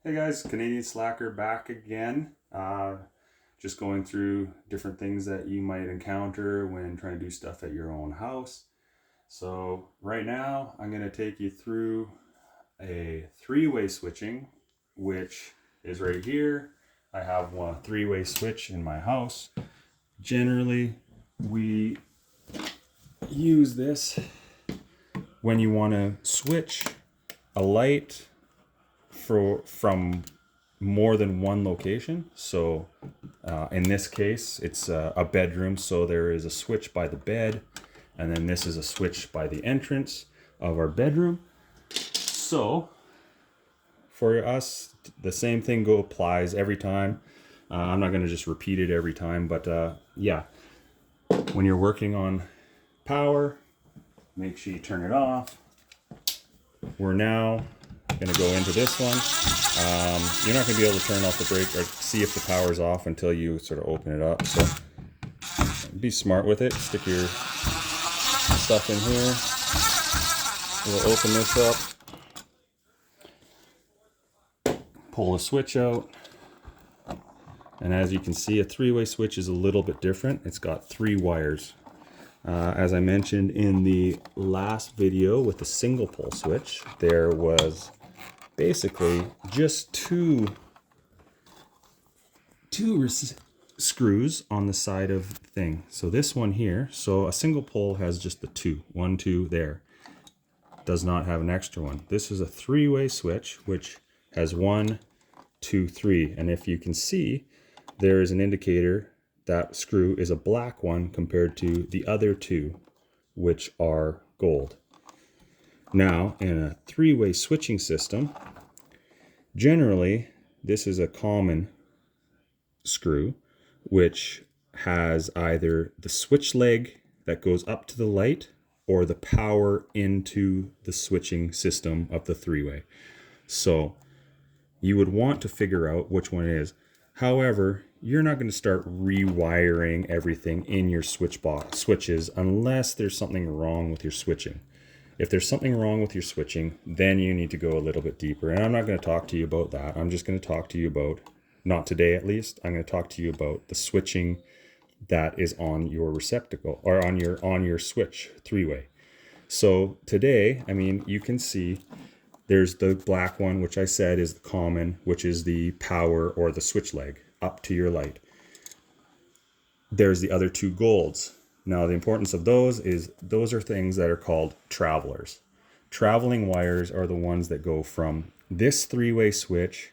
Hey guys, Canadian Slacker back again. Just going through different things that you might encounter when trying to do stuff at your own house. So right now I'm going to take you through a three-way switching, which is right here. I have one three-way switch in my house. Generally, we use this when you want to switch a light from more than one location. So in this case, it's a bedroom, so there is a switch by the bed, and then this is a switch by the entrance of our bedroom. So for us, the same thing applies every time. I'm not going to just repeat it every time, but yeah, when you're working on power, make sure you turn it off. We're now going to go into this one. You're not going to be able to turn off the brake or see if the power's off until you sort of open it up. So be smart with it. Stick your stuff in here. We'll open this up. Pull the switch out. And as you can see, a three-way switch is a little bit different. It's got 3 wires. As I mentioned in the last video with the single pole switch, there was basically just two screws on the side of the thing. So this one here, so a single pole has just the 2, 1, 2 there. Does not have an extra one. This is a three-way switch, which has 1, 2, 3. And if you can see, there is an indicator that screw is a black one compared to the other 2, which are gold. Now, in a three-way switching system, generally, this is a common screw, which has either the switch leg that goes up to the light or the power into the switching system of the three-way. So you would want to figure out which one it is. However, you're not going to start rewiring everything in your switches unless there's something wrong with your switching. If there's something wrong with your switching, then you need to go a little bit deeper. And I'm not going to talk to you about that. I'm just going to talk to you about, not today at least, I'm going to talk to you about the switching that is on your receptacle or on your switch three-way. So today, I mean, you can see there's the black one, which I said is the common, which is the power or the switch leg up to your light. There's the other 2 golds. Now, the importance of those is those are things that are called travelers. Traveling wires are the ones that go from this three-way switch,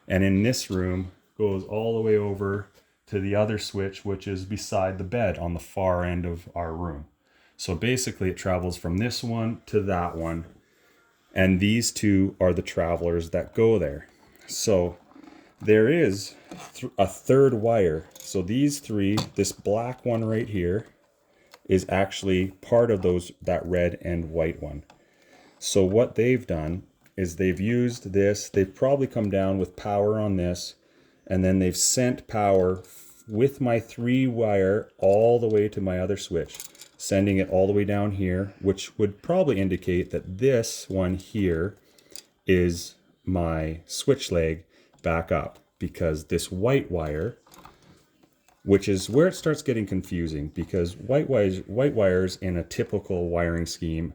and in this room goes all the way over to the other switch, which is beside the bed on the far end of our room. So basically, it travels from this one to that one, and these 2 are the travelers that go there. So there is a third wire. So these 3, this black one right here, is actually part of that red and white one. So what they've done is they've used this, they've probably come down with power on this, and then they've sent power with my 3 wire all the way to my other switch, sending it all the way down here, which would probably indicate that this one here is my switch leg back up, because this white wire, which is where it starts getting confusing, because white wires in a typical wiring scheme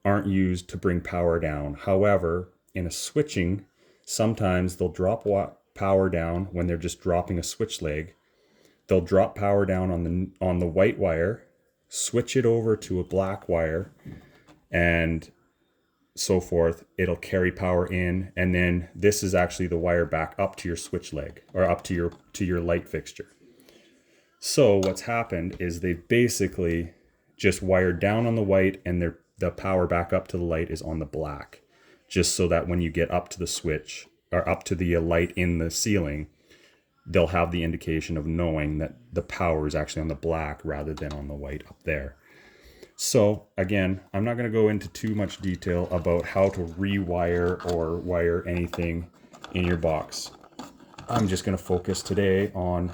aren't used to bring power down. However, in a switching, sometimes they'll drop power down when they're just dropping a switch leg. They'll drop power down on the white wire, switch it over to a black wire, and so forth. It'll carry power in, and then this is actually the wire back up to your switch leg or up to your light fixture. So what's happened is they've basically just wired down on the white, and the power back up to the light is on the black, just so that when you get up to the switch or up to the light in the ceiling, they'll have the indication of knowing that the power is actually on the black rather than on the white up there. So again, I'm not going to go into too much detail about how to rewire or wire anything in your box. I'm just going to focus today on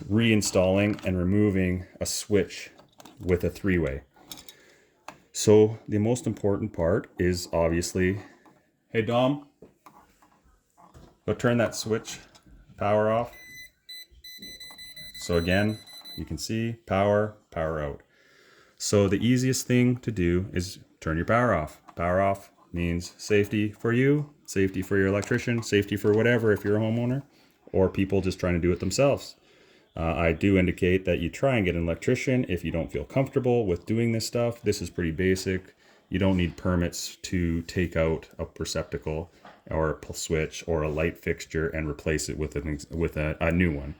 reinstalling and removing a switch with a three-way. So the most important part is obviously, hey Dom, So turn that switch, power off. So again, you can see power, power out. So the easiest thing to do is turn your power off. Power off means safety for you, safety for your electrician, safety for whatever if you're a homeowner, or people just trying to do it themselves. I do indicate that you try and get an electrician if you don't feel comfortable with doing this stuff. This is pretty basic. You don't need permits to take out a receptacle or a switch or a light fixture and replace it with a new one.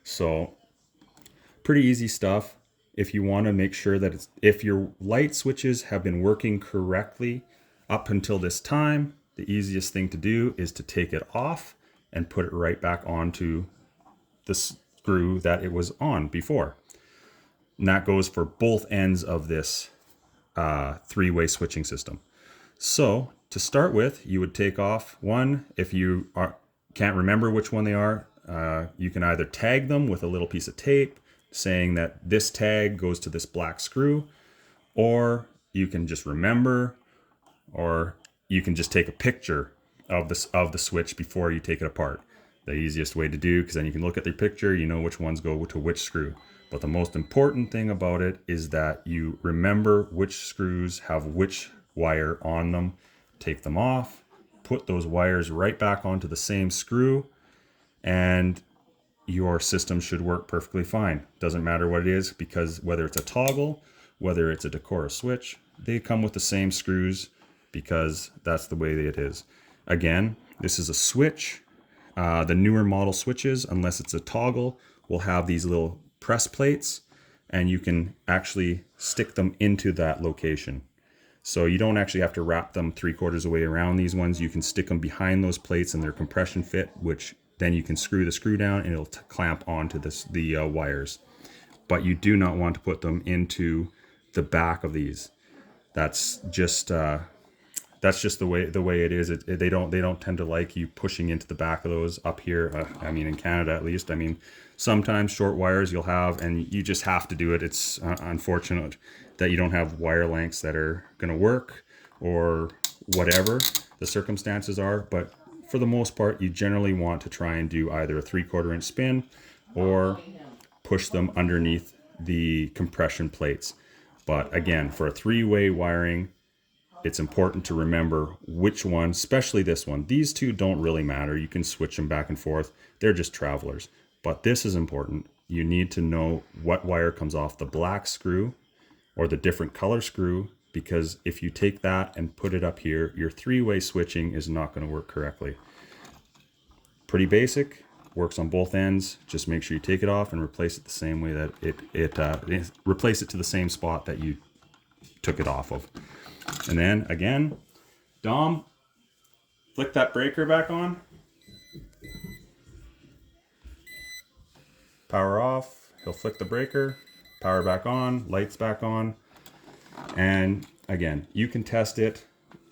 So pretty easy stuff. If you want to make sure that if your light switches have been working correctly up until this time, the easiest thing to do is to take it off and put it right back onto the screw that it was on before. And that goes for both ends of this three-way switching system. So to start with, you would take off one. If you can't remember which one they are, you can either tag them with a little piece of tape saying that this tag goes to this black screw, or you can just remember, or you can just take a picture of the switch before you take it apart. The easiest way to do, because then you can look at the picture, you know which ones go to which screw. But the most important thing about it is that you remember which screws have which wire on them. Take them off, put those wires right back onto the same screw, and your system should work perfectly fine. Doesn't matter what it is, because whether it's a toggle, whether it's a Decora switch, they come with the same screws because that's the way it is. Again, this is a switch. The newer model switches, unless it's a toggle, will have these little press plates, and you can actually stick them into that location. So you don't actually have to wrap them 3/4 of the way around these ones. You can stick them behind those plates and their compression fit, which then you can screw the screw down and it'll clamp onto the wires. But you do not want to put them into the back of these. That's just the way it is. They don't tend to like you pushing into the back of those up here. I mean, in Canada at least. I mean, sometimes short wires you'll have, and you just have to do it. It's unfortunate that you don't have wire lengths that are going to work, or whatever the circumstances are. But for the most part, you generally want to try and do either a 3/4 inch spin or push them underneath the compression plates. But again, for a three-way wiring, it's important to remember which one, especially this one. These two don't really matter. You can switch them back and forth. They're just travelers. But this is important. You need to know what wire comes off the black screw or the different color screw, because if you take that and put it up here, your three-way switching is not going to work correctly. Pretty basic, works on both ends. Just make sure you take it off and replace it the same way that replace it to the same spot that you took it off of. And then again, Dom, flick that breaker back on. Power off, he'll flick the breaker, power back on, lights back on. And again, you can test it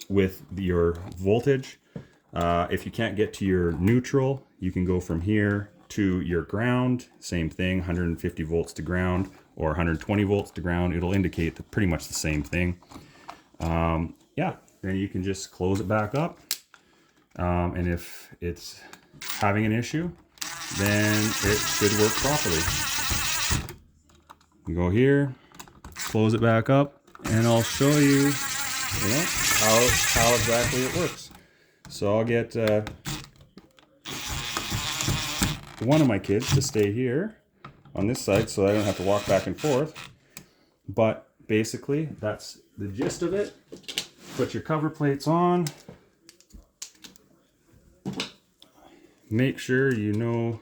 with your voltage. If you can't get to your neutral, you can go from here to your ground. Same thing, 150 volts to ground or 120 volts to ground. It'll indicate pretty much the same thing. Yeah, then you can just close it back up. And if it's having an issue, then it should work properly. You go here, close it back up, and I'll show you, how exactly it works. So I'll get one of my kids to stay here on this side so I don't have to walk back and forth. But basically, that's the gist of it. Put your cover plates on. Make sure you know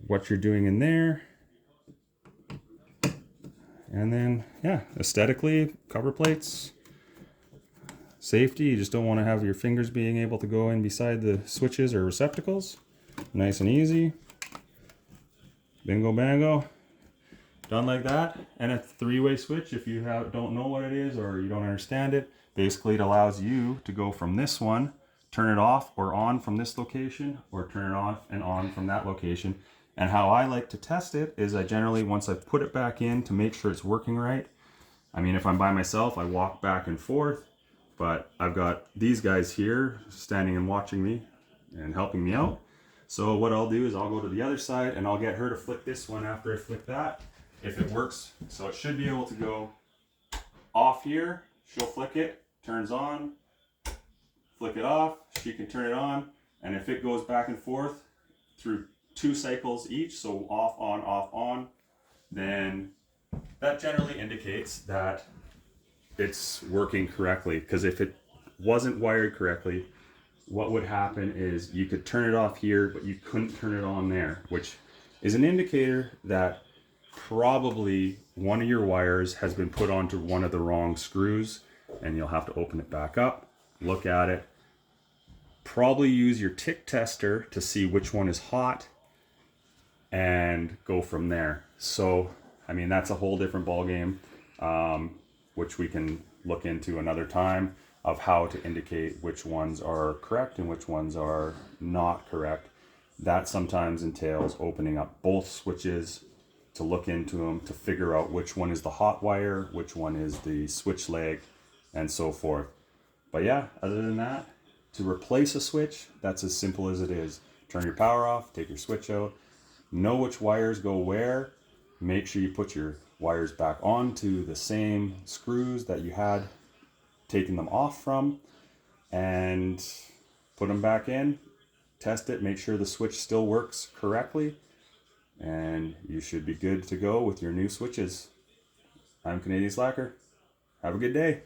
what you're doing in there. And then, yeah, aesthetically, cover plates. Safety, you just don't want to have your fingers being able to go in beside the switches or receptacles. Nice and easy. Bingo bango. Done like that. And a three-way switch, if you don't know what it is or you don't understand it, basically it allows you to go from this one, turn it off or on from this location, or turn it off and on from that location. And how I like to test it is I generally, once I put it back in to make sure it's working right, I mean, if I'm by myself, I walk back and forth, but I've got these guys here standing and watching me. and helping me out. So what I'll do is I'll go to the other side and I'll get her to flick this one after I flick that, if it works. So it should be able to go off here. She'll flick it, turns on, flick it off, she can turn it on, and if it goes back and forth through 2 cycles each, so off, on, then that generally indicates that it's working correctly. Because if it wasn't wired correctly, what would happen is you could turn it off here, but you couldn't turn it on there, which is an indicator that probably one of your wires has been put onto one of the wrong screws, and you'll have to open it back up, look at it, probably use your tick tester to see which one is hot, and go from there. So, I mean, that's a whole different ballgame, which we can look into another time, of how to indicate which ones are correct and which ones are not correct. That sometimes entails opening up both switches to look into them, to figure out which one is the hot wire, which one is the switch leg, and so forth. But yeah, other than that, to replace a switch, that's as simple as it is. Turn your power off, take your switch out, know which wires go where, make sure you put your wires back onto the same screws that you had taken them off from, and put them back in, test it, make sure the switch still works correctly, and you should be good to go with your new switches. I'm Canadian Slacker. Have a good day.